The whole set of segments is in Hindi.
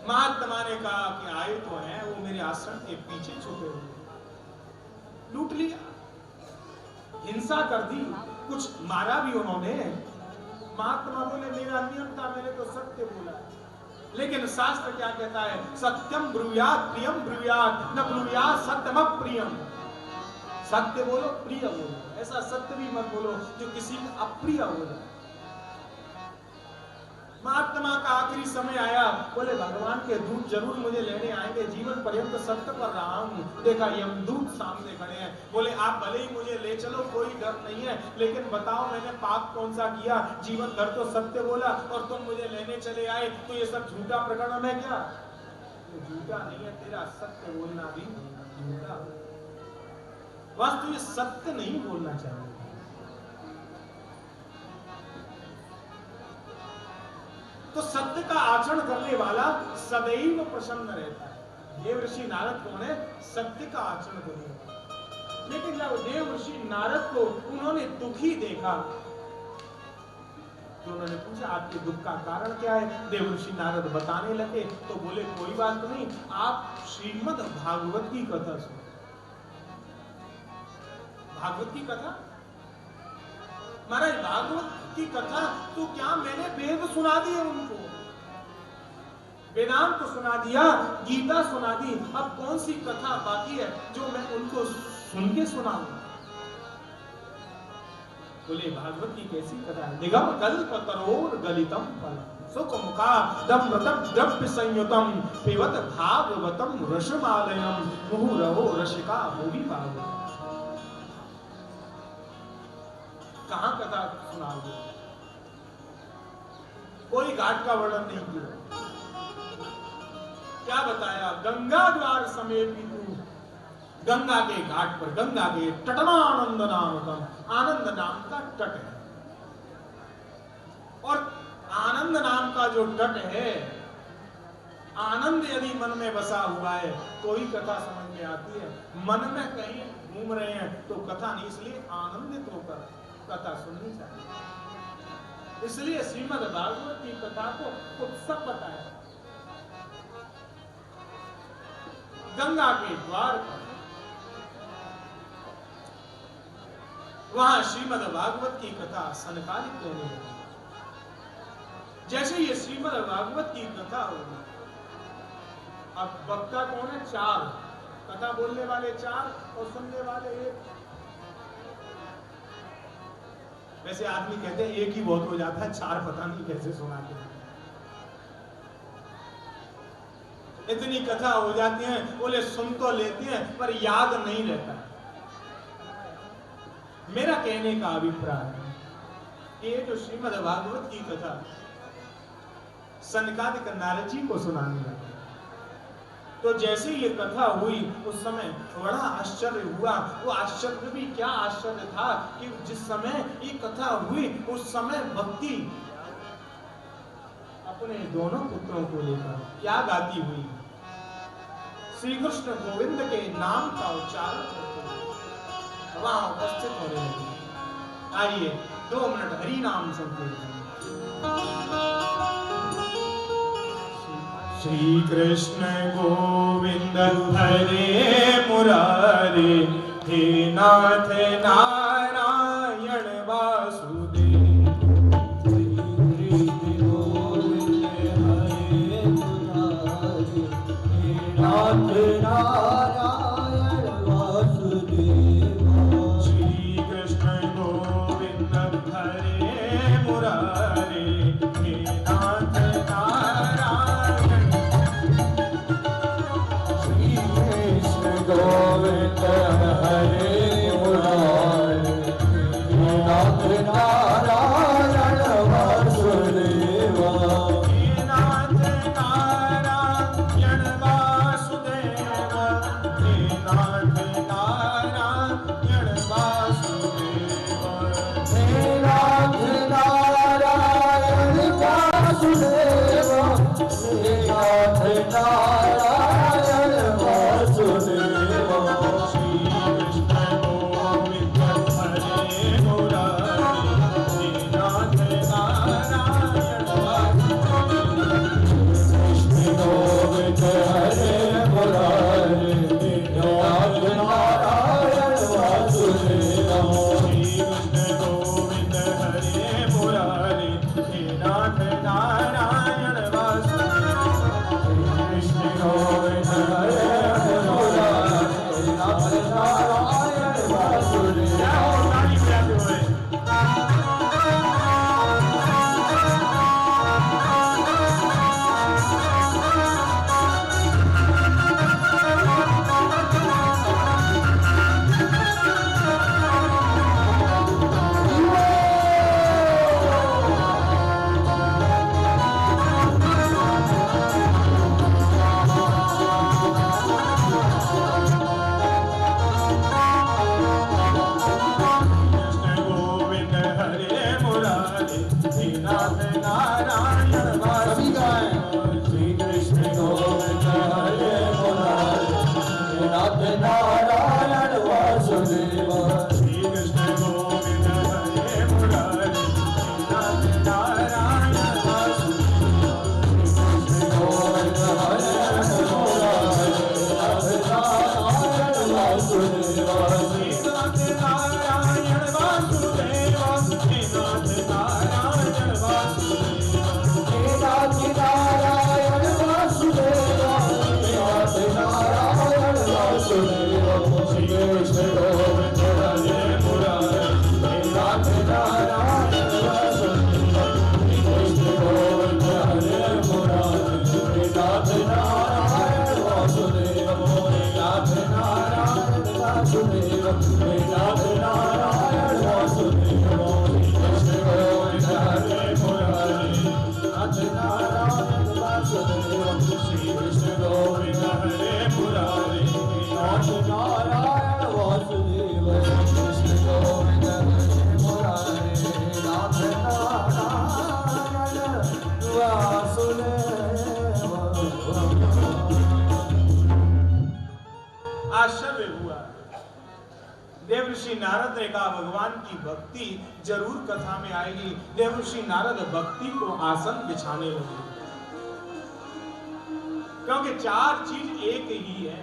महात्मा ने कहा कि आए तो हैं, वो मेरे आश्रम के पीछे छुपे हुए, लूट लिया, हिंसा कर दी, कुछ मारा भी उन्होंने। महात्मा बोले मेरा नियम था, मैंने तो सत्य बोला। लेकिन शास्त्र क्या कहता है? सत्यम ब्रूयात प्रियम ब्रूयात न ब्रूयात सत्यम प्रियम। सत्य बोलो, प्रिय बोलो, ऐसा सत्य भी मत बोलो जो किसी का अप्रिय हो जाए। महात्मा का आखिरी समय आया, बोले भगवान के दूत जरूर मुझे लेने आएंगे, जीवन पर्यंत सत्य पर रहा हूं। देखा यमदूत सामने खड़े हैं, बोले आप भले ही मुझे ले चलो, कोई डर नहीं है, लेकिन बताओ मैंने पाप कौन सा किया? जीवन भर तो सत्य बोला और तुम मुझे लेने चले आए, तो ये सब झूठा प्रकरण है क्या? तो झूठा नहीं है, तेरा सत्य बोलना भी झूठा। वास्तव में सत्य नहीं बोलना चाहिए। तो सत्य का आचरण करने वाला सदैव प्रसन्न रहता है। देव ऋषि नारद कौन है? सत्य का आचरण करने वाला। लेकिन जब देव ऋषि नारद को उन्होंने दुखी देखा तो उन्होंने पूछा आपके दुख का कारण क्या है? देव ऋषि नारद बताने लगे तो बोले कोई बात नहीं, आप श्रीमद् भागवत की कथा सुनो। भागवत की कथा? महाराज भागवत की कथा तो क्या, मैंने वेद सुना दिए उनको, वेदांत तो सुना दिया, गीता सुना दी, अब कौन सी कथा बाकी है जो मैं उनको सुन के सुनाऊं? बोले भागवत की कैसी कथा है? निगम कल्प तरोर गलितम फलम सुख मुखा दम्रतम द्रव्य संयुतम पिबत भागवतम रसमालयम मुहुरहो रसिका भूमि भागवत। कहां कथा सुनाओगे? कोई घाट का वर्णन नहीं किया। क्या बताया? गंगा द्वार समेत गंगा के घाट पर, गंगा के तटनानंद नामकम, आनंद नाम का तट है। और आनंद नाम का जो तट है, आनंद यदि मन में बसा हुआ है तो ही कथा समझ में आती है। मन में कहीं घूम रहे हैं तो कथा नहीं, इसलिए आनंदित होकर कथा सुननी चाहिए। इसलिए श्रीमद् भागवत की कथा को उत्सव बताया। गंगा के द्वार पर वहां श्रीमद् भागवत की कथा सनकादिक होने लगी। जैसे ये श्रीमद् भागवत की कथा होगी, अब वक्ता कौन है? चार, कथा बोलने वाले चार और सुनने वाले एक। वैसे आदमी कहते हैं एक ही बहुत हो जाता है, चार पता नहीं कैसे सुनाते हैं। इतनी कथा हो जाती है, बोले सुन तो लेते हैं पर याद नहीं रहता। मेरा कहने का अभिप्राय है कि ये जो श्रीमद् भागवत की कथा सनकादिक नारद जी को सुनाने लगे, तो जैसे ये कथा हुई उस समय बड़ा आश्चर्य हुआ। वो आश्चर्य भी क्या आश्चर्य था कि जिस समय ये कथा हुई उस समय भक्ति अपने दोनों पुत्रों को लेकर क्या गाती हुई? श्री कृष्ण गोविंद के नाम का उच्चारण वहां उपस्थित होने लगी। आइए 2 मिनट हरि नाम संकीर्तन। श्री कृष्ण गोविंद हरे मुरारे, हे नाथ नारायण वासुदेव। श्री कृष्ण गोविंद हरे मुरारे, हे नाथ नारायण वासुदेव। श्री कृष्ण गोविंद हरे मुरारे, हे नाथ नारायण। गोविंद हरे मुरारे, हे नाथ नारायण वासुदेव। हे नाथ नारायण वासुदेव, हे नाथ नारायण वासुदेव। हे नाथ नारायण वासुदेव, हे नाथ नारायण वासुदेव। श्री कृष्ण गोविंद हरे मुरारे, हे नाथ नारायण वासुदेव। कृष्ण नारद ने कहा भगवान की भक्ति जरूर कथा में आएगी। देवर्षि नारद भक्ति को आसन बिछाने लगे, क्योंकि चार चीज एक ही है।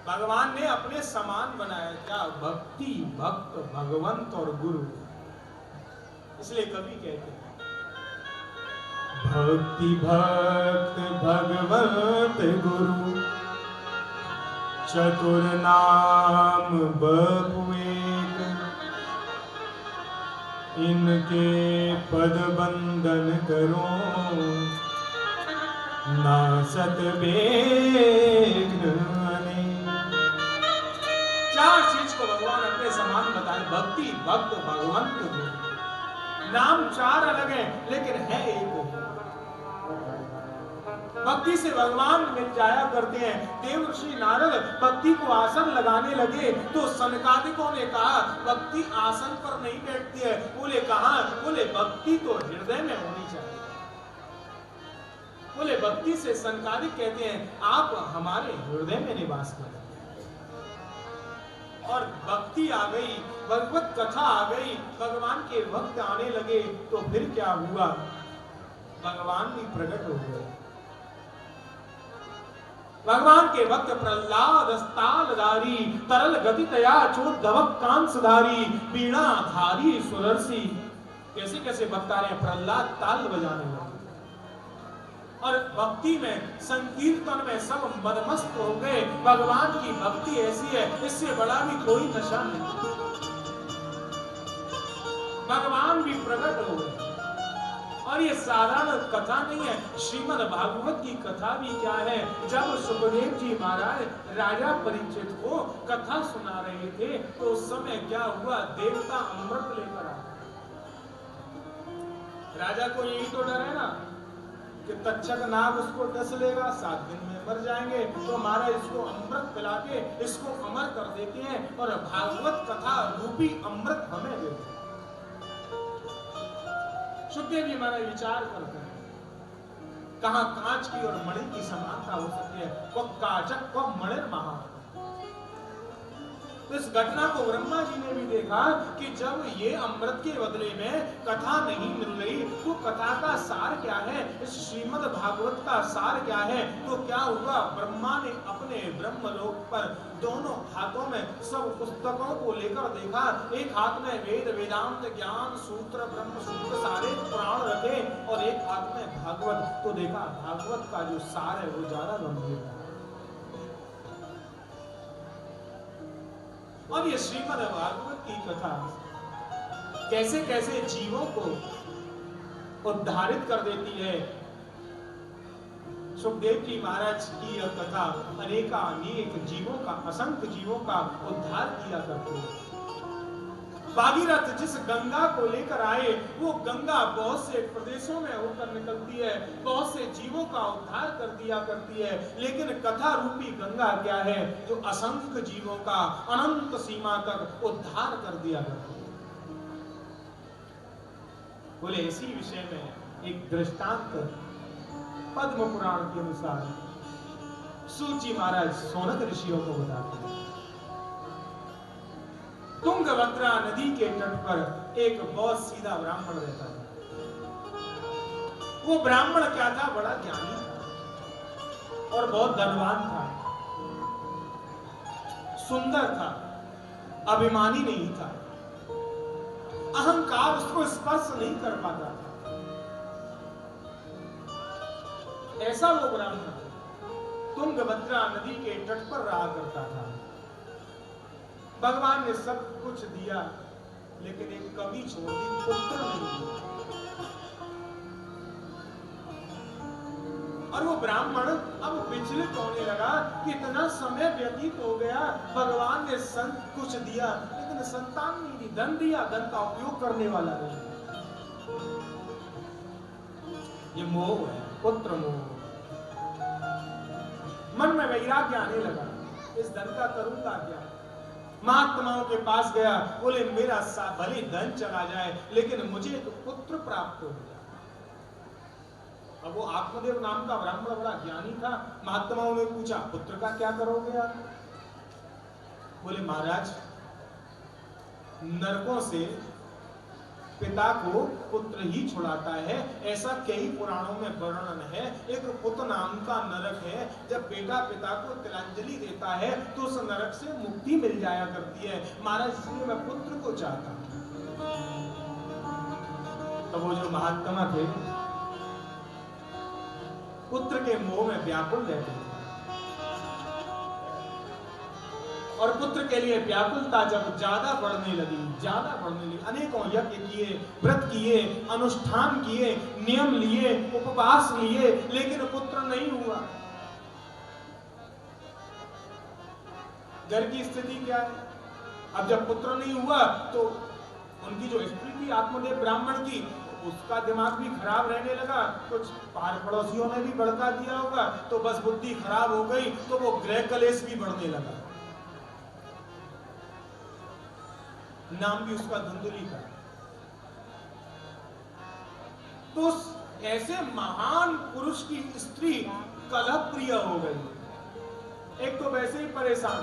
भगवान ने अपने समान बनाया, क्या? भक्ति, भक्त, भगवंत और गुरु। इसलिए कवि कहते हैं भक्ति भक्त भगवंत गुरु चतुर नाम बहु एक, इनके पद बंदन करो नासत बेघ्न अनेक। चार चीज को भगवान अपने समान बताए, भक्ति, भक्त, भगवंत, गुरु। नाम चार अलग है लेकिन है एक। भक्ति से भगवान मिल जाया करते हैं। देवर्षि नारद भक्ति को आसन लगाने लगे तो सनकादिकों ने कहा भक्ति आसन पर नहीं बैठती है। बोले कहां? बोले भक्ति तो हृदय में होनी चाहिए। बोले भक्ति से सनकादिक कहते हैं आप हमारे हृदय में निवास करें। और भक्ति आ गई, भगवत कथा आ गई, भगवान के भक्त आने लगे तो फिर क्या हुआ? भगवान भी प्रकट हो गए। भगवान के भक्त प्रहलाद अस्तालधारी, तरल गति तया चोद्धवक कांसधारी, बीणा धारी सुरर्षि। कैसे कैसे भक्त आ रहे हैं। प्रहलाद ताल बजाने लगे और भक्ति में, संकीर्तन में सब मदमस्त हो गए। भगवान की भक्ति ऐसी है, इससे बड़ा भी कोई नशा नहीं। भगवान भी प्रकट हो गए। और ये साधारण कथा नहीं है, श्रीमद् भागवत की कथा भी क्या है। जब सुखदेव जी महाराज राजा परीक्षित को कथा सुना रहे थे तो उस समय क्या हुआ? देवता अमृत लेकर आए। राजा को यही तो डर है ना कि तक्षक नाग उसको डस लेगा, 7 दिन में मर जाएंगे, तो हमारा इसको अमृत पिला के इसको अमर कर देते हैं और भागवत कथा रूपी अमृत हमें देते हैं। सुखदेव जी महाराज विचार करते हैं कहां कांच की और मणि की समानता हो सकती है। वह काचक वह मणिर महा। तो इस घटना को ब्रह्मा जी ने भी देखा कि जब ये अमृत के बदले में कथा नहीं मिल रही तो कथा का सार क्या है, इस श्रीमद् भागवत का सार क्या है। तो क्या हुआ? ब्रह्मा ने अपने ब्रह्मलोक पर दोनों हाथों में सब पुस्तकों को लेकर देखा। एक हाथ में वेद वेदांत ज्ञान सूत्र ब्रह्म सूत्र सारे पुराण रखे और एक हाथ में भागवत। तो देखा भागवत का जो सार है वो ज्यादा गंभीर है। और ये श्रीमद् भागवत की कथा कैसे कैसे जीवों को उद्धारित कर देती है। सुखदेव जी महाराज की यह कथा अनेक जीवों का, असंख्य जीवों का उद्धार किया करती है। भागीरथ जिस गंगा को लेकर आए वो गंगा बहुत से प्रदेशों में होकर निकलती है, बहुत से जीवों का उद्धार कर दिया करती है। लेकिन कथा रूपी गंगा क्या है? जो असंख्य जीवों का अनंत सीमा तक उद्धार कर दिया करती है। बोले इसी विषय में एक दृष्टांत पद्म पुराण के अनुसार सूत जी महाराज सोनक ऋषियों को बताते हैं। तुंगभद्रा नदी के तट पर एक बहुत सीधा ब्राह्मण रहता था। वो ब्राह्मण क्या था? बड़ा ज्ञानी था और बहुत धनवान था, सुंदर था, अभिमानी नहीं था, अहंकार उसको स्पर्श नहीं कर पाता था। ऐसा वो ब्राह्मण तुंगभद्रा नदी के तट पर रहा करता था। भगवान ने सब कुछ दिया लेकिन एक कमी छोड़ दी, पुत्र नहीं दिया। और वो ब्राह्मण अब विचलित होने लगा कि इतना समय व्यतीत हो गया, भगवान ने कुछ दिया लेकिन संतान नहीं दी। धन दिया, धन का उपयोग करने वाला नहीं। ये मोह है, पुत्र मोह। मन में वैराग्य आने लगा, इस धन का करूंगा क्या। महात्माओं के पास गया, बोले मेरा भले धन चला जाए लेकिन मुझे तो पुत्र प्राप्त हो गया। अब वो आत्मदेव नाम का ब्राह्मण बड़ा ज्ञानी था। महात्माओं ने पूछा पुत्र का क्या करोगे आप? बोले महाराज, नरकों से पिता को पुत्र ही छुड़ाता है, ऐसा कई पुराणों में वर्णन है। एक पुत्र नाम का नरक है, जब बेटा पिता को तिलांजलि देता है तो उस नरक से मुक्ति मिल जाया करती है। महाराज, इसलिए मैं पुत्र को चाहता हूं। तो वो जो महात्मा थे, पुत्र के मोह में व्याकुल रहते थे, और पुत्र के लिए व्याकुलता जब ज्यादा बढ़ने लगी, अनेकों यज्ञ किए, व्रत किए, अनुष्ठान किए, नियम लिए, उपवास लिए, लेकिन पुत्र नहीं हुआ। घर की स्थिति क्या है? अब जब पुत्र नहीं हुआ तो उनकी जो स्त्री थी आत्मदेव ब्राह्मण की, उसका दिमाग भी खराब रहने लगा। कुछ पार पड़ोसियों ने भी भड़का दिया होगा, तो बस बुद्धि खराब हो गई, तो वो गृह कलेश भी बढ़ने लगा। नाम भी उसका धुंधली था। तो ऐसे महान पुरुष की स्त्री कलह प्रिय हो गई। एक तो वैसे ही परेशान,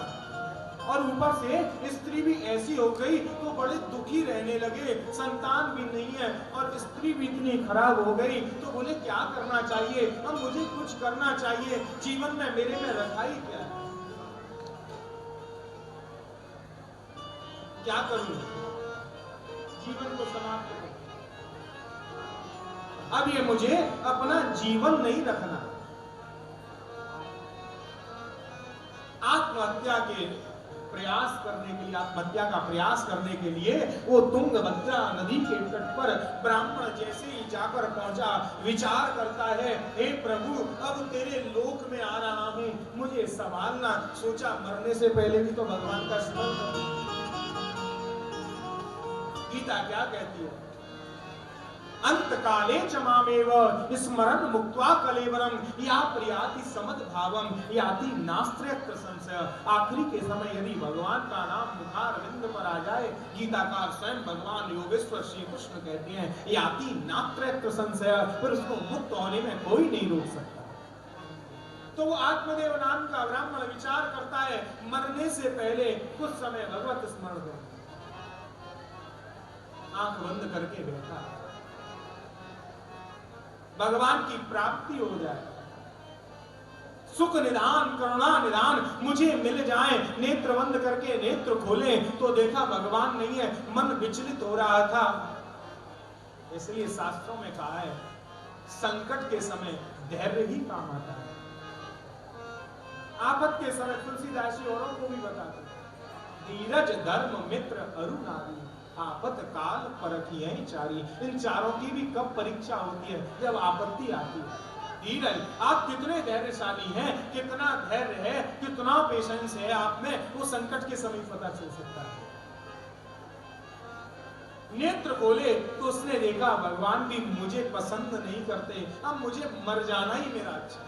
और ऊपर से स्त्री भी ऐसी हो गई तो बड़े दुखी रहने लगे। संतान भी नहीं है और स्त्री भी इतनी खराब हो गई, तो बोले क्या करना चाहिए? अब मुझे कुछ करना चाहिए, जीवन में मेरे में रखाई क्या है, क्या करूं? जीवन को समाप्त करूं। अब ये मुझे अपना जीवन नहीं रखना। आत्महत्या के प्रयास करने के लिए, आत्महत्या का प्रयास करने के लिए वो तुंगभद्रा नदी के तट पर ब्राह्मण जैसे ही जाकर पहुंचा, विचार करता है, हे प्रभु, अब तेरे लोक में आ रहा हूं, मुझे संभालना। सोचा मरने से पहले भी तो भगवान का स्मरण करूं। गीता क्या कहती है? अंत काले च मामेव स्मरण मुक्त्वा कलेवरम या प्रियाति समद भावम याति नास्त्रयत्र संशय। आखिरी के समय यदि भगवान का नाम मुखारविंद पर आ जाए, गीताकार स्वयं भगवान योगेश्वर श्री कृष्ण कहते हैं, याति नास्त्रयत्र संशय, फिर उसको मुक्त होने में कोई नहीं रोक सकता। तो वो आत्मदेव नाम का ब्राह्मण विचार करता है, मरने से पहले कुछ समय भगवत स्मरण करो। आंख बंद करके बैठा, भगवान की प्राप्ति हो जाए, सुख निदान, करुणा निदान मुझे मिल जाए। नेत्र बंद करके नेत्र खोले तो देखा भगवान नहीं है, मन विचलित हो रहा था। इसलिए शास्त्रों में कहा है, संकट के समय धैर्य ही काम आता है। आपत के समय तुलसीदास जी औरों को भी बताते, धीरज धर्म मित्र अरुणारी आपत काल परखिए चारी। इन चारों की भी कब परीक्षा होती है? जब आपत्ति आती है। धीरज, आप कितने धैर्यशाली हैं, कितना धैर्य है, कितना पेशेंस है आप में, वो संकट के समय पता चल सकता है। नेत्र खोले तो उसने देखा भगवान भी मुझे पसंद नहीं करते, अब मुझे मर जाना ही मेरा अच्छा।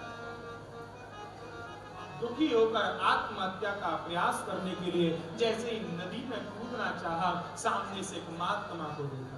दुखी होकर आत्महत्या का प्रयास करने के लिए जैसे ही नदी में कूदना चाहा, सामने से एक महात्मा को देखा।